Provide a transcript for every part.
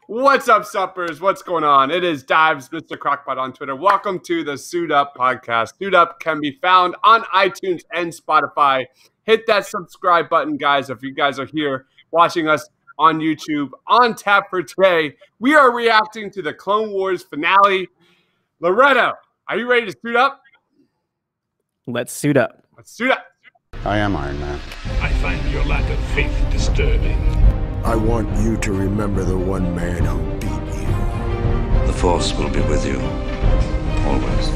What's up, suppers? What's going on? It is Dives, Mr. Crockpot on Twitter. Welcome to the Suit Up podcast. Suit Up can be found on iTunes and Spotify. Hit that subscribe button, guys, if you guys are here watching us on YouTube. On tap for today, we are reacting to the Clone Wars finale. Loretto, are you ready to suit up? Let's suit up. Let's suit up. I am Iron Man. I find your lack of faith disturbing. I want you to remember the one man who beat you. The Force will be with you, always.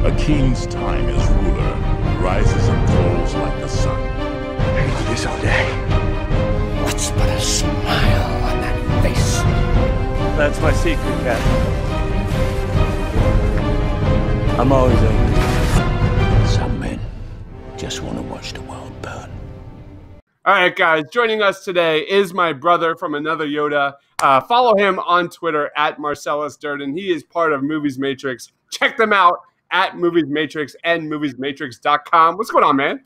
A king's time as ruler rises and falls like the sun. I can do this all day. What's but a smile on that face? That's my secret, Captain. I'm always angry. Some men just want to watch the world burn. All right, guys, joining us today is my brother from another Yoda. Follow him on Twitter at Marcellus Durden. He is part of Movies Matrix. Check them out at Movies Matrix and moviesmatrix.com. What's going on, man?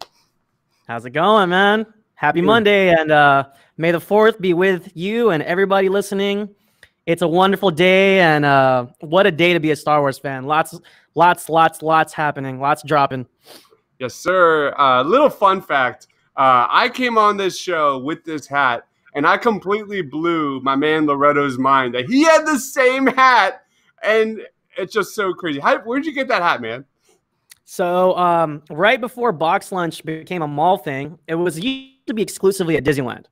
How's it going, man? Happy Monday, and may the 4th be with you and everybody listening. It's a wonderful day, and what a day to be a Star Wars fan. Lots happening, lots dropping. Yes, sir. Little fun fact. I came on this show with this hat, and I completely blew my man Loretto's mind that he had the same hat, and it's just so crazy. Where'd you get that hat, man? So right before Box Lunch became a mall thing, it was used to be exclusively at Disneyland.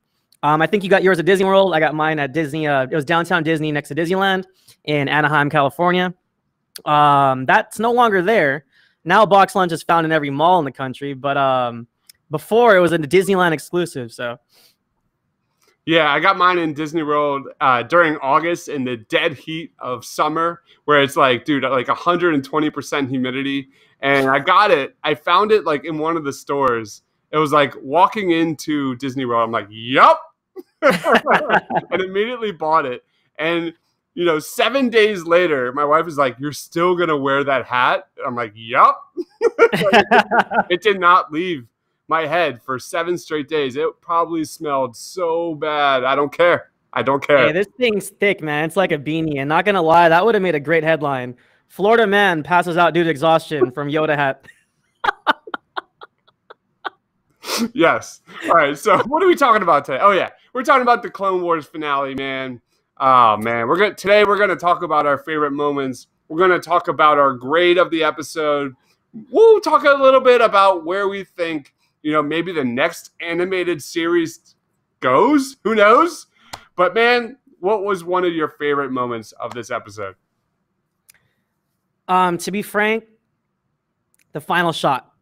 I think you got yours at Disney World. I got mine at Disney. It was downtown Disney next to Disneyland in Anaheim, California. That's no longer there. Now Box Lunch is found in every mall in the country, but before it was a Disneyland exclusive. So yeah, I got mine in Disney World during August in the dead heat of summer, where it's like, dude, like 120% humidity. And I got it. I found it like in one of the stores. It was like walking into Disney World. I'm like, yup. And immediately bought it. And, you know, 7 days later, my wife was like, you're still going to wear that hat? I'm like, yup. It did not leave my head for 7 straight days. It probably smelled so bad. I don't care. I don't care. Hey, this thing's thick, man. It's like a beanie. And not going to lie, that would have made a great headline. Florida man passes out due to exhaustion from Yoda hat. Yes. All right. So what are we talking about today? Oh, yeah. We're talking about the Clone Wars finale, man. Oh, man. Today we're going to talk about our favorite moments. We're going to talk about our grade of the episode. We'll talk a little bit about where we think, you know, maybe the next animated series goes. Who knows? But, man, what was one of your favorite moments of this episode? To be frank, the final shot.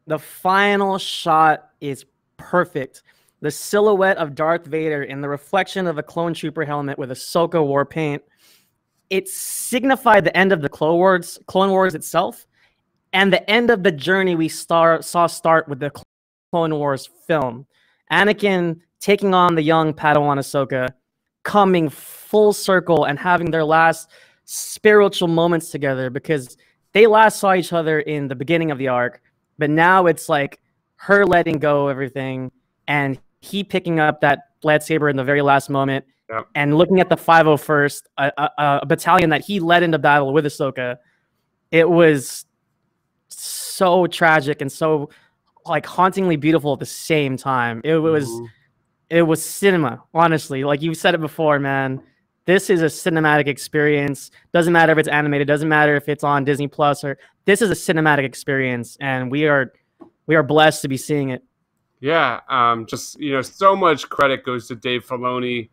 The final shot is perfect. The silhouette of Darth Vader in the reflection of a clone trooper helmet with Ahsoka war paint. It signified the end of the Clone Wars itself, and the end of the journey we saw start with the Clone Wars film. Anakin taking on the young Padawan Ahsoka, coming full circle and having their last spiritual moments together, because they last saw each other in the beginning of the arc, but now it's like her letting go of everything and he picking up that lightsaber in the very last moment. Yep. And looking at the 501st, a battalion that he led into battle with Ahsoka. It was so tragic and so like hauntingly beautiful at the same time. It was cinema, honestly. Like you said it before, man. This is a cinematic experience. Doesn't matter if it's animated. Doesn't matter if it's on Disney Plus, or this is a cinematic experience, and we are blessed to be seeing it. Yeah, just, you know, so much credit goes to Dave Filoni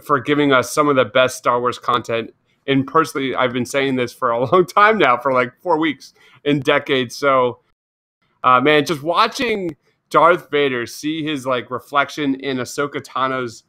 for giving us some of the best Star Wars content. And personally, I've been saying this for a long time now, for like 4 weeks in decades. So, man, just watching Darth Vader see his like reflection in Ahsoka Tano's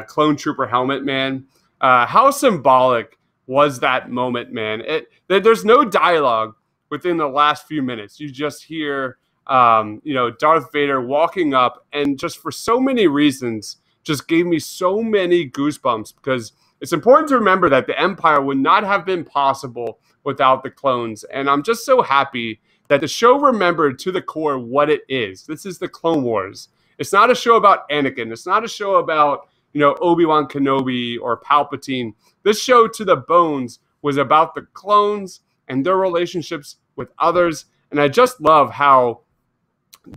clone trooper helmet, man. How symbolic was that moment, man? There's no dialogue within the last few minutes. You just hear, you know, Darth Vader walking up, and just for so many reasons, just gave me so many goosebumps, because it's important to remember that the Empire would not have been possible without the clones. And I'm just so happy that the show remembered to the core what it is. This is the Clone Wars. It's not a show about Anakin. It's not a show about, Obi-Wan Kenobi or Palpatine. This show, To the Bones, was about the clones and their relationships with others. And I just love how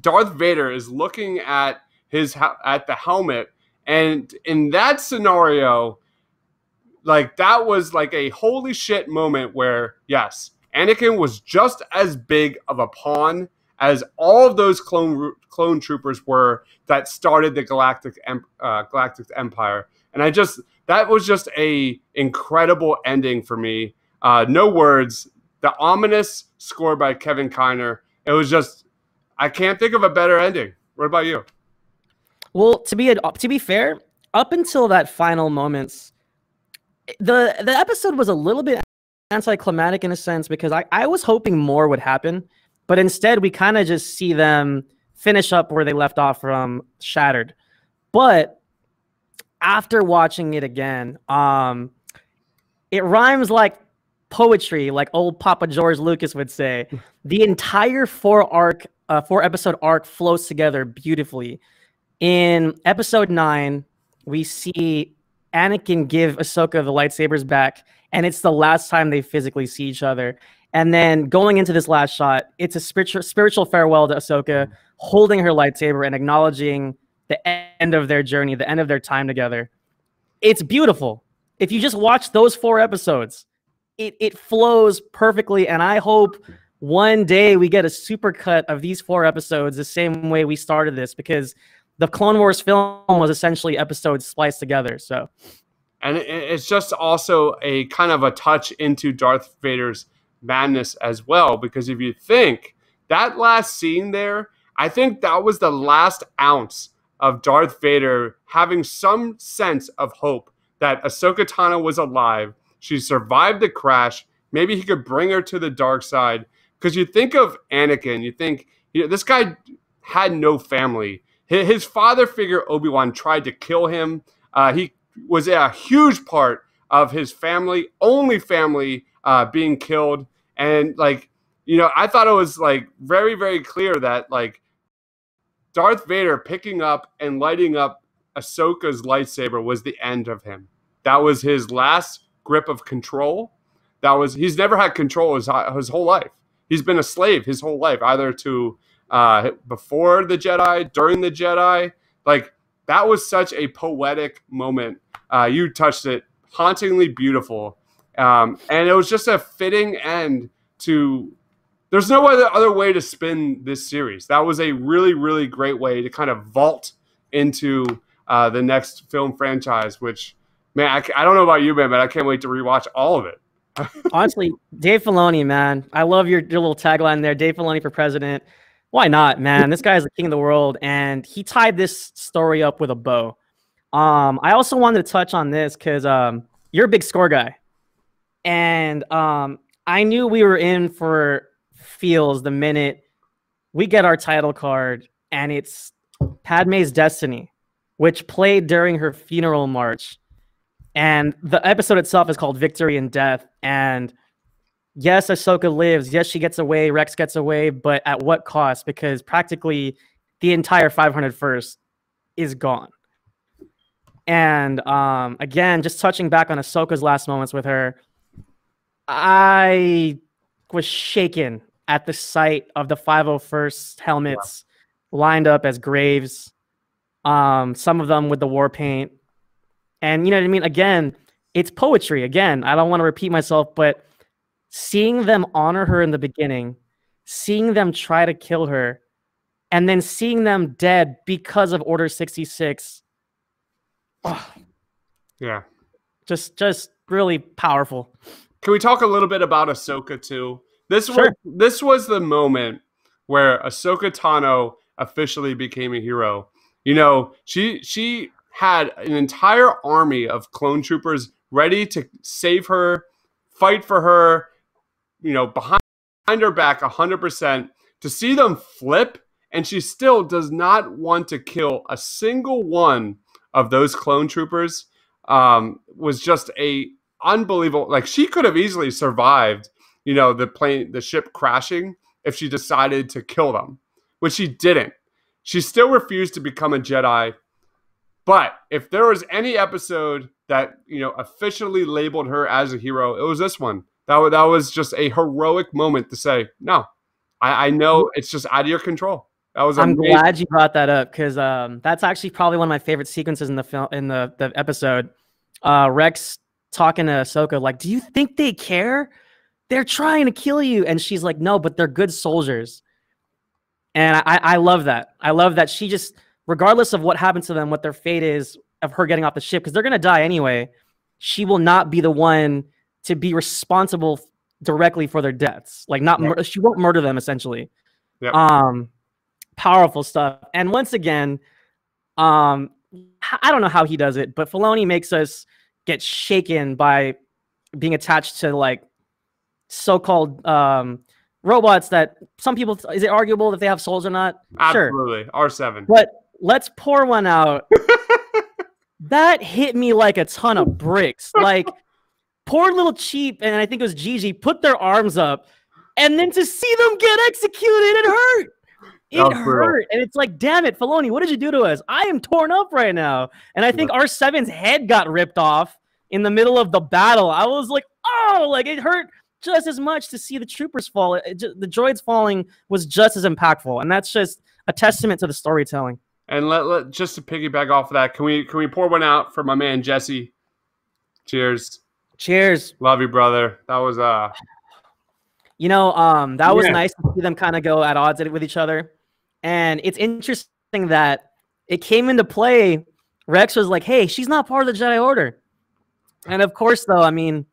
Darth Vader is looking at the helmet, and in that scenario, like, that was like a holy shit moment where, yes, Anakin was just as big of a pawn as all of those clone troopers were that started the Galactic Empire. And that was just a incredible ending for me. No words. The ominous score by Kevin Kiner. It was just, I can't think of a better ending. What about you? Well, to be fair, up until that final moments, the episode was a little bit anticlimactic in a sense, because I was hoping more would happen, but instead we kind of just see them finish up where they left off from Shattered. But after watching it again, it rhymes like poetry, like old Papa George Lucas would say. The entire 4-episode arc flows together beautifully. In episode 9, we see Anakin give Ahsoka the lightsabers back, and it's the last time they physically see each other. And then going into this last shot, it's a spiritual farewell to Ahsoka, holding her lightsaber and acknowledging the end of their journey, the end of their time together. It's beautiful. If you just watch those 4 episodes, it flows perfectly, and I hope one day we get a supercut of these 4 episodes the same way we started this, because the Clone Wars film was essentially episodes spliced together. So, and it's just also a kind of a touch into Darth Vader's madness as well, because if you think that last scene there, I think that was the last ounce of Darth Vader having some sense of hope that Ahsoka Tano was alive. She survived the crash. Maybe he could bring her to the dark side. Because you think of Anakin, you think, this guy had no family. His father figure, Obi-Wan, tried to kill him. He was a huge part of his family, only family being killed. And, I thought it was, very, very clear that, Darth Vader picking up and lighting up Ahsoka's lightsaber was the end of him. That was his last grip of control. He's never had control his whole life. He's been a slave his whole life, either to before the Jedi, during the Jedi. That was such a poetic moment. You touched it. Hauntingly beautiful. And it was just a fitting end to... There's no other way to spin this series. That was a really, really great way to kind of vault into the next film franchise, which, man, I don't know about you, man, but I can't wait to rewatch all of it. Honestly, Dave Filoni, man. I love your little tagline there, Dave Filoni for president. Why not, man? This guy is the king of the world, and he tied this story up with a bow. I also wanted to touch on this because you're a big score guy. And I knew we were in for feels the minute we get our title card, and it's Padme's Destiny, which played during her funeral march. And the episode itself is called Victory and Death. And yes, Ahsoka lives. Yes, she gets away. Rex gets away. But at what cost? Because practically the entire 501st is gone. And again, just touching back on Ahsoka's last moments with her, I was shaken at the sight of the 501st helmets lined up as graves. Some of them with the war paint. And you know what I mean? Again, it's poetry. Again, I don't want to repeat myself, but seeing them honor her in the beginning, seeing them try to kill her, and then seeing them dead because of Order 66. Oh, yeah. Just really powerful. Can we talk a little bit about Ahsoka too? This was the moment where Ahsoka Tano officially became a hero. You know, she had an entire army of clone troopers ready to save her, fight for her, you know, behind her back 100%. To see them flip, and she still does not want to kill a single one of those clone troopers, was just a unbelievable. Like, she could have easily survived, you know, the ship crashing if she decided to kill them, which she didn't. She still refused to become a Jedi. But if there was any episode that, officially labeled her as a hero, it was this one. That was just a heroic moment to say, no, I know it's just out of your control. That was I'm amazing. glad you brought that up, because that's actually probably one of my favorite sequences in the film, in the episode. Rex talking to Ahsoka, like, do you think they care? They're trying to kill you. And she's like, no, but they're good soldiers. And I love that. I love that she just, regardless of what happens to them, what their fate is of her getting off the ship, because they're going to die anyway, she will not be the one to be responsible directly for their deaths. Like, she won't murder them, essentially. Yep. Powerful stuff. And once again, I don't know how he does it, but Filoni makes us get shaken by being attached to, like, so-called robots that some people, is it arguable if they have souls or not? Absolutely. Sure. R7. But let's pour one out. That hit me like a ton of bricks. Like, poor little Cheap, and I think it was Gigi, put their arms up, and then to see them get executed, it hurt. It hurt. And it's like, damn it, Filoni, what did you do to us? I am torn up right now. And I think R7's head got ripped off in the middle of the battle. I was like, oh, like, it hurt just as much to see the troopers fall. The droids falling was just as impactful. And that's just a testament to the storytelling. And just to piggyback off of that, can we pour one out for my man Jesse? Cheers. Cheers. Love you, brother. That was that was nice to see them kind of go at odds with each other. And it's interesting that it came into play. Rex was like, hey, she's not part of the Jedi Order. And of course, though, I mean,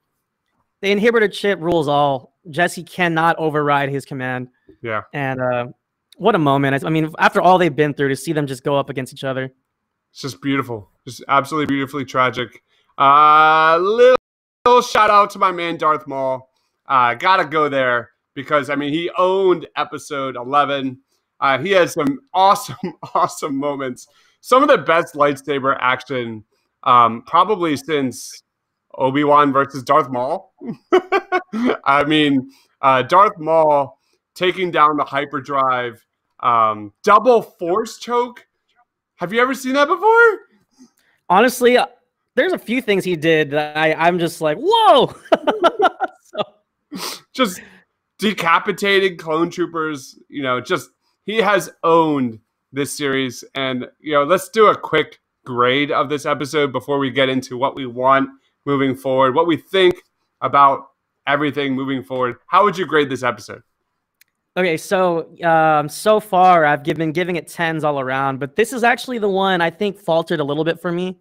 the inhibitor chip rules all. Jesse cannot override his command. Yeah. And what a moment. I mean, after all they've been through, to see them just go up against each other. It's just beautiful. Just absolutely beautifully tragic. Little shout out to my man Darth Maul. Gotta go there because, I mean, he owned episode 11. He has some awesome moments. Some of the best lightsaber action probably since Obi-Wan versus Darth Maul. I mean, Darth Maul taking down the hyperdrive, double force choke. Have you ever seen that before? Honestly, there's a few things he did that I'm just like, whoa! Just decapitating clone troopers. He has owned this series. And, let's do a quick grade of this episode before we get into what we want moving forward, what we think about everything moving forward. How would you grade this episode? Okay, so so far I've been giving it 10s all around, but this is actually the one I think faltered a little bit for me.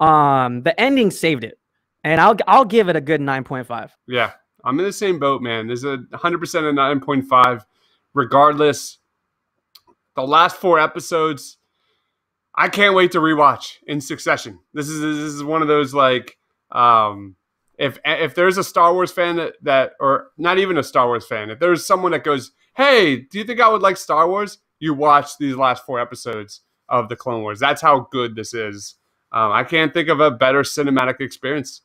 The ending saved it, and I'll give it a good 9.5. Yeah, I'm in the same boat, man. There's a 100% a 9.5. Regardless, the last 4 episodes, I can't wait to rewatch in succession. This is one of those, like, if there's a Star Wars fan that or not even a Star Wars fan, if there's someone that goes, hey, do you think I would like Star Wars? You watch these last 4 episodes of the Clone Wars. That's how good this is. I can't think of a better cinematic experience.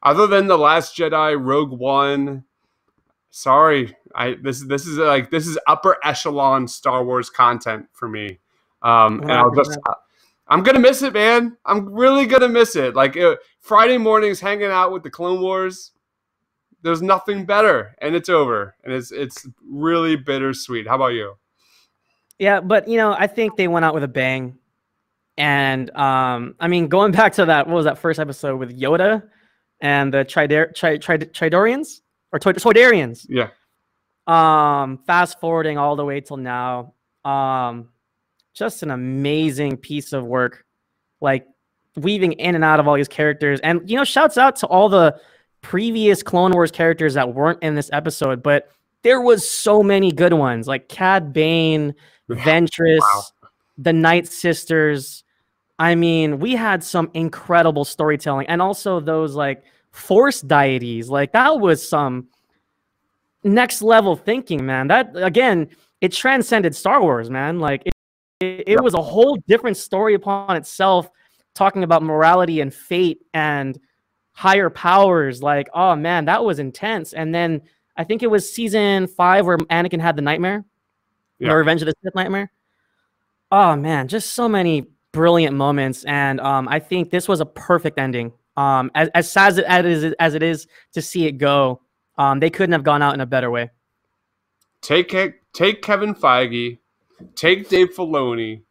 Other than The Last Jedi, Rogue One. Sorry, this is upper echelon Star Wars content for me. And I'm gonna miss it, man. I'm really gonna miss it. Like Friday mornings, hanging out with the Clone Wars. There's nothing better, and it's over, and it's really bittersweet. How about you? Yeah, but I think they went out with a bang, and I mean, going back to that, what was that first episode with Yoda and the Tridorians or Toydarians? Yeah. Fast forwarding all the way till now, just an amazing piece of work, like weaving in and out of all these characters, and shouts out to all the previous Clone Wars characters that weren't in this episode, but there was so many good ones, like Cad Bane, Ventress, the Night Sisters. I mean, we had some incredible storytelling, and also those like Force deities. Like that was some next level thinking, man. That again, it transcended Star Wars, man. Like it was a whole different story upon itself, talking about morality and fate and higher powers. Like, oh man, that was intense. And then I think it was season 5 where Anakin had the nightmare, the Revenge of the Sith nightmare. Oh man, just so many brilliant moments, and I think this was a perfect ending. As sad as it is to see it go, they couldn't have gone out in a better way. Take Kevin Feige, take Dave Filoni,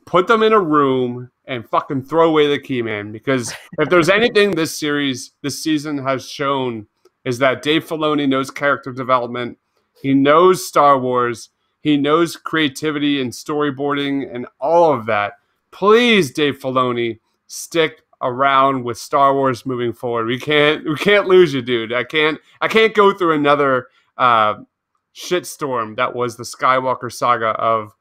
put them in a room, and fucking throw away the key, man. Because if there's anything this season has shown, is that Dave Filoni knows character development. He knows Star Wars. He knows creativity and storyboarding and all of that. Please, Dave Filoni, stick around with Star Wars moving forward. We can't lose you, dude. I can't go through another shitstorm that was the Skywalker saga of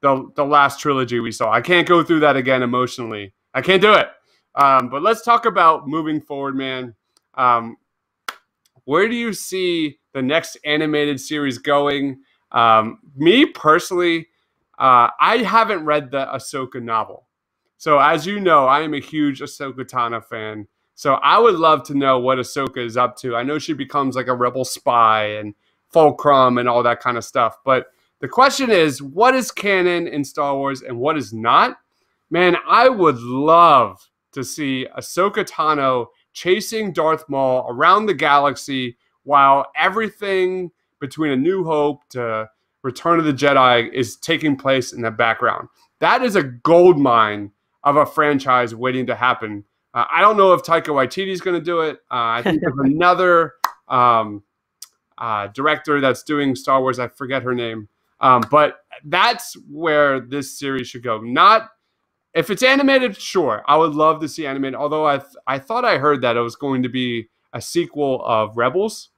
the last trilogy we saw. I can't go through that again emotionally. I can't do it. But let's talk about moving forward, man. Where do you see the next animated series going? Me personally, I haven't read the Ahsoka novel. So as you know, I am a huge Ahsoka Tano fan. So I would love to know what Ahsoka is up to. I know she becomes like a rebel spy and fulcrum and all that kind of stuff. But the question is, what is canon in Star Wars and what is not? Man, I would love to see Ahsoka Tano chasing Darth Maul around the galaxy while everything between A New Hope to Return of the Jedi is taking place in the background. That is a gold mine of a franchise waiting to happen. I don't know if Taika Waititi is going to do it. I think there's another director that's doing Star Wars. I forget her name. But that's where this series should go. Not if it's animated, sure. I would love to see animated. Although I thought I heard that it was going to be a sequel of Rebels.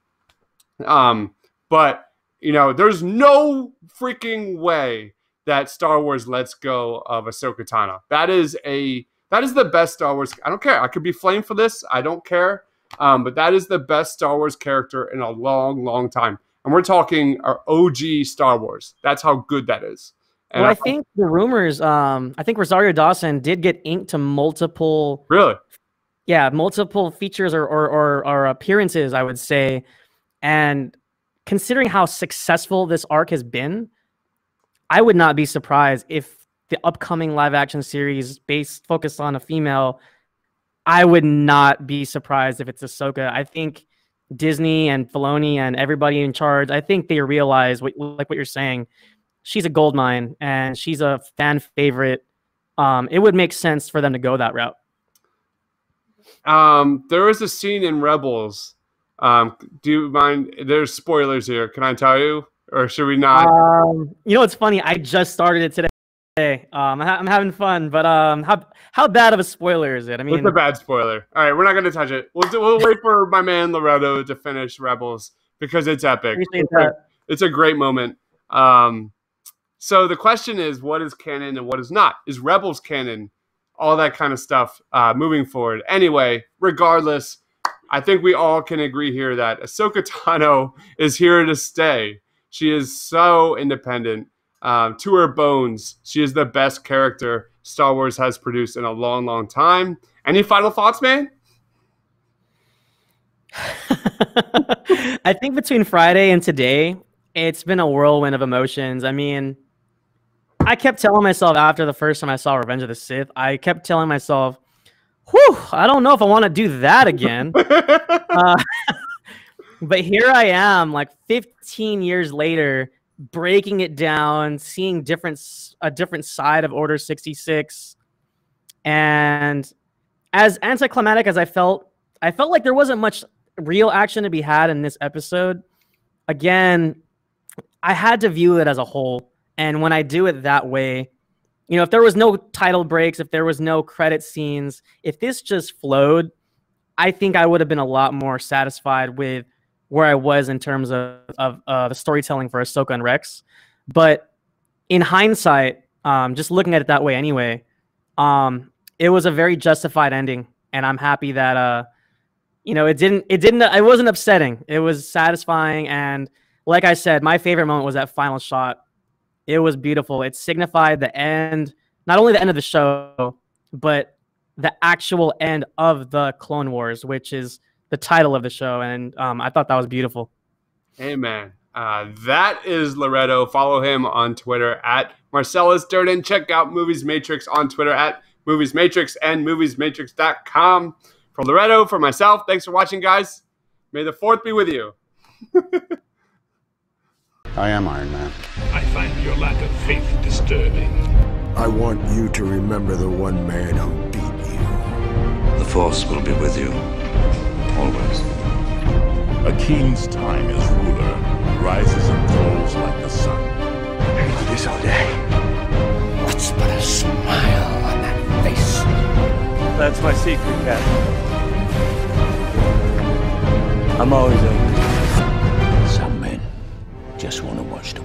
But you know, there's no freaking way that Star Wars lets go of Ahsoka Tano. That is the best Star Wars. I don't care. I could be flamed for this. I don't care. But that is the best Star Wars character in a long, long time. And we're talking our OG Star Wars. That's how good that is. And well, I think the rumors, I think Rosario Dawson did get inked to multiple. Really? Yeah, multiple features or appearances, I would say. And considering how successful this arc has been, I would not be surprised if the upcoming live-action series focused on a female, I would not be surprised if it's Ahsoka. I think Disney and Filoni and everybody in charge, I think they realize, like what you're saying, she's a gold mine and she's a fan favorite. It would make sense for them to go that route. There was a scene in Rebels. Do you mind? There's spoilers here. Can I tell you? Or should we not? You know, it's funny. I just started it today. I'm having fun, but how bad of a spoiler is it? I mean, it's a bad spoiler. All right, we're not going to touch it. We'll wait for my man Loretto to finish Rebels because it's epic. It's a great moment. So the question is, what is canon and what is not? Is Rebels canon? All that kind of stuff moving forward. Anyway, regardless, I think we all can agree here that Ahsoka Tano is here to stay. She is so independent. To her bones, she is the best character Star Wars has produced in a long, long time. Any final thoughts, man? I think between Friday and today, it's been a whirlwind of emotions. I mean, I kept telling myself after the first time I saw Revenge of the Sith, I kept telling myself, whew, I don't know if I want to do that again. But here I am, like 15 years later, breaking it down, seeing a different side of Order 66. And as anticlimactic as I felt like there wasn't much real action to be had in this episode. Again, I had to view it as a whole. And when I do it that way, you know, if there was no title breaks, if there was no credit scenes, if this just flowed, I think I would have been a lot more satisfied with where I was in terms of the storytelling for Ahsoka and Rex. But in hindsight, just looking at it that way anyway, it was a very justified ending. And I'm happy that, you know, it wasn't upsetting. It was satisfying. And like I said, my favorite moment was that final shot. It was beautiful. It signified the end, not only the end of the show, but the actual end of the Clone Wars, which is the title of the show. And I thought that was beautiful. Hey, man. That is Loretto. Follow him on Twitter at Marcellus Durden. Check out Movies Matrix on Twitter at Movies Matrix and moviesmatrix.com. For Loretto, for myself, thanks for watching, guys. May the 4th be with you. I am Iron Man. I find your lack of faith disturbing. I want you to remember the one man who beat you. The Force will be with you. Always. A king's time as ruler rises and falls like the sun. I can do this all day. What's but a smile on that face? That's my secret, Captain. I'm always open. Some men just want to watch the